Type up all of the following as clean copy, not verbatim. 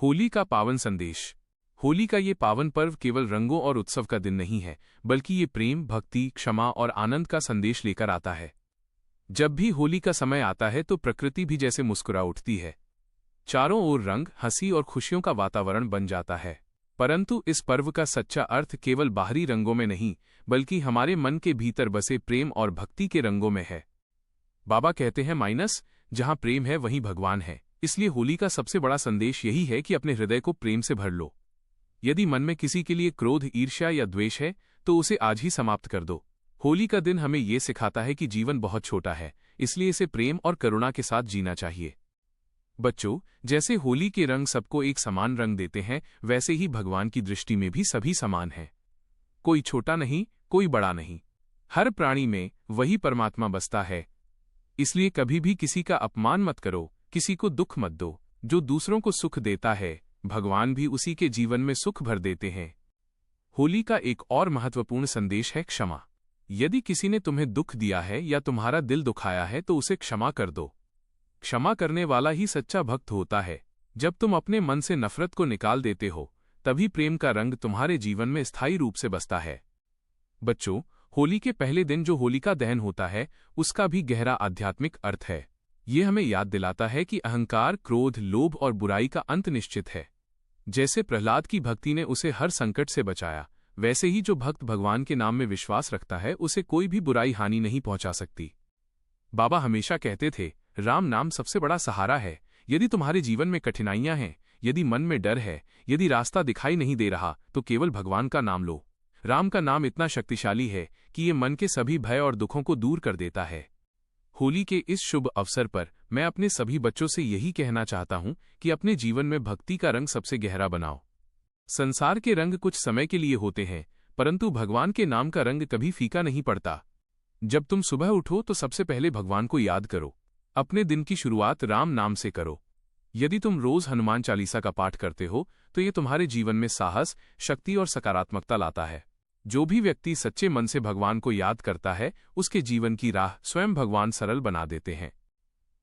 होली का पावन संदेश। होली का ये पावन पर्व केवल रंगों और उत्सव का दिन नहीं है, बल्कि ये प्रेम, भक्ति, क्षमा और आनंद का संदेश लेकर आता है। जब भी होली का समय आता है तो प्रकृति भी जैसे मुस्कुरा उठती है। चारों ओर रंग, हंसी और खुशियों का वातावरण बन जाता है। परंतु इस पर्व का सच्चा अर्थ केवल बाहरी रंगों में नहीं, बल्कि हमारे मन के भीतर बसे प्रेम और भक्ति के रंगों में है। बाबा कहते हैं जहां प्रेम है वहीं भगवान है। इसलिए होली का सबसे बड़ा संदेश यही है कि अपने हृदय को प्रेम से भर लो। यदि मन में किसी के लिए क्रोध, ईर्ष्या या द्वेष है तो उसे आज ही समाप्त कर दो। होली का दिन हमें ये सिखाता है कि जीवन बहुत छोटा है, इसलिए इसे प्रेम और करुणा के साथ जीना चाहिए। बच्चों, जैसे होली के रंग सबको एक समान रंग देते हैं, वैसे ही भगवान की दृष्टि में भी सभी समान हैं। कोई छोटा नहीं, कोई बड़ा नहीं। हर प्राणी में वही परमात्मा बसता है। इसलिए कभी भी किसी का अपमान मत करो, किसी को दुख मत दो। जो दूसरों को सुख देता है, भगवान भी उसी के जीवन में सुख भर देते हैं। होली का एक और महत्वपूर्ण संदेश है क्षमा। यदि किसी ने तुम्हें दुख दिया है या तुम्हारा दिल दुखाया है तो उसे क्षमा कर दो। क्षमा करने वाला ही सच्चा भक्त होता है। जब तुम अपने मन से नफरत को निकाल देते हो, तभी प्रेम का रंग तुम्हारे जीवन में स्थायी रूप से बसता है। बच्चों, होली के पहले दिन जो होलिका दहन होता है, उसका भी गहरा आध्यात्मिक अर्थ है। ये हमें याद दिलाता है कि अहंकार, क्रोध, लोभ और बुराई का अंत निश्चित है। जैसे प्रहलाद की भक्ति ने उसे हर संकट से बचाया, वैसे ही जो भक्त भगवान के नाम में विश्वास रखता है, उसे कोई भी बुराई हानि नहीं पहुंचा सकती। बाबा हमेशा कहते थे, राम नाम सबसे बड़ा सहारा है। यदि तुम्हारे जीवन में कठिनाइयां हैं, यदि मन में डर है, यदि रास्ता दिखाई नहीं दे रहा, तो केवल भगवान का नाम लो। राम का नाम इतना शक्तिशाली है कि ये मन के सभी भय और दुखों को दूर कर देता है। होली के इस शुभ अवसर पर मैं अपने सभी बच्चों से यही कहना चाहता हूं कि अपने जीवन में भक्ति का रंग सबसे गहरा बनाओ। संसार के रंग कुछ समय के लिए होते हैं, परंतु भगवान के नाम का रंग कभी फीका नहीं पड़ता। जब तुम सुबह उठो तो सबसे पहले भगवान को याद करो। अपने दिन की शुरुआत राम नाम से करो। यदि तुम रोज हनुमान चालीसा का पाठ करते हो तो ये तुम्हारे जीवन में साहस, शक्ति और सकारात्मकता लाता है। जो भी व्यक्ति सच्चे मन से भगवान को याद करता है, उसके जीवन की राह स्वयं भगवान सरल बना देते हैं।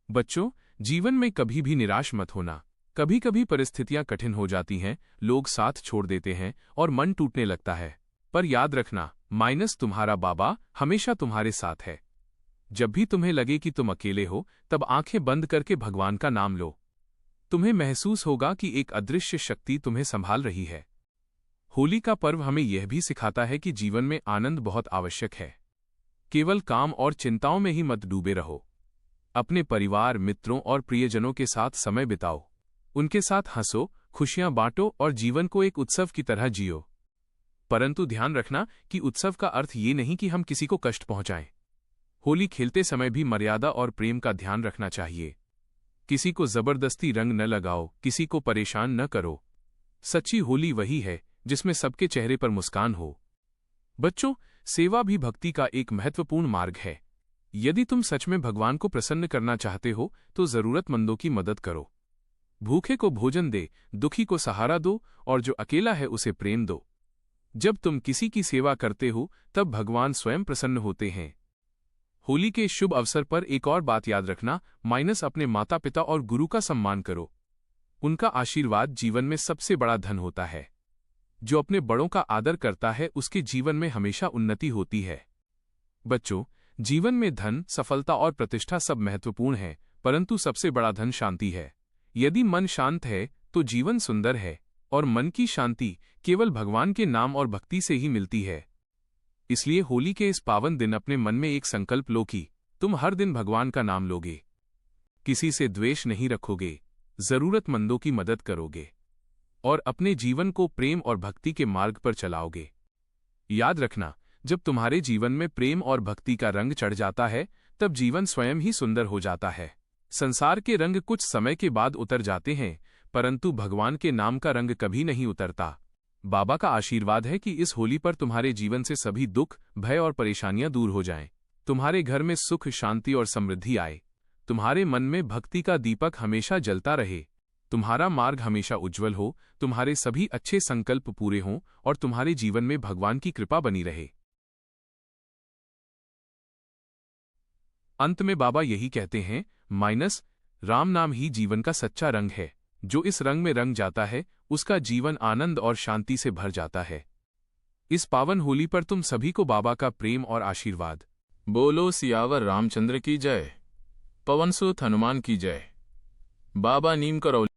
बच्चों, जीवन में कभी भी निराश मत होना। कभी कभी परिस्थितियां कठिन हो जाती हैं, लोग साथ छोड़ देते हैं और मन टूटने लगता है। पर याद रखना, तुम्हारा बाबा हमेशा तुम्हारे साथ है। जब भी तुम्हें लगे कि तुम अकेले हो, तब आंखें बंद करके भगवान का नाम लो। तुम्हें महसूस होगा कि एक अदृश्य शक्ति तुम्हें संभाल रही है। होली का पर्व हमें यह भी सिखाता है कि जीवन में आनंद बहुत आवश्यक है। केवल काम और चिंताओं में ही मत डूबे रहो। अपने परिवार, मित्रों और प्रियजनों के साथ समय बिताओ। उनके साथ हंसो, खुशियां बांटो और जीवन को एक उत्सव की तरह जियो। परंतु ध्यान रखना कि उत्सव का अर्थ ये नहीं कि हम किसी को कष्ट पहुंचाएं। होली खेलते समय भी मर्यादा और प्रेम का ध्यान रखना चाहिए। किसी को जबरदस्ती रंग न लगाओ, किसी को परेशान न करो। सच्ची होली वही है जिसमें सबके चेहरे पर मुस्कान हो। बच्चों, सेवा भी भक्ति का एक महत्वपूर्ण मार्ग है। यदि तुम सच में भगवान को प्रसन्न करना चाहते हो तो जरूरतमंदों की मदद करो। भूखे को भोजन दे, दुखी को सहारा दो और जो अकेला है उसे प्रेम दो। जब तुम किसी की सेवा करते हो तब भगवान स्वयं प्रसन्न होते हैं। होली के शुभ अवसर पर एक और बात याद रखना, अपने माता पिता और गुरु का सम्मान करो। उनका आशीर्वाद जीवन में सबसे बड़ा धन होता है। जो अपने बड़ों का आदर करता है, उसके जीवन में हमेशा उन्नति होती है। बच्चों, जीवन में धन, सफलता और प्रतिष्ठा सब महत्वपूर्ण है, परंतु सबसे बड़ा धन शांति है। यदि मन शांत है तो जीवन सुंदर है, और मन की शांति केवल भगवान के नाम और भक्ति से ही मिलती है। इसलिए होली के इस पावन दिन अपने मन में एक संकल्प लो कि तुम हर दिन भगवान का नाम लोगे, किसी से द्वेष नहीं रखोगे, जरूरतमंदों की मदद करोगे और अपने जीवन को प्रेम और भक्ति के मार्ग पर चलाओगे। याद रखना, जब तुम्हारे जीवन में प्रेम और भक्ति का रंग चढ़ जाता है, तब जीवन स्वयं ही सुंदर हो जाता है। संसार के रंग कुछ समय के बाद उतर जाते हैं, परंतु भगवान के नाम का रंग कभी नहीं उतरता। बाबा का आशीर्वाद है कि इस होली पर तुम्हारे जीवन से सभी दुख, भय और परेशानियां दूर हो जाएं। तुम्हारे घर में सुख, शांति और समृद्धि आए। तुम्हारे मन में भक्ति का दीपक हमेशा जलता रहे। तुम्हारा मार्ग हमेशा उज्जवल हो, तुम्हारे सभी अच्छे संकल्प पूरे हों और तुम्हारे जीवन में भगवान की कृपा बनी रहे। अंत में बाबा यही कहते हैं, राम नाम ही जीवन का सच्चा रंग है। जो इस रंग में रंग जाता है उसका जीवन आनंद और शांति से भर जाता है। इस पावन होली पर तुम सभी को बाबा का प्रेम और आशीर्वाद। बोलो सियावर रामचंद्र की जय। पवन सुत हनुमान की जय। बाबा नीम करौली।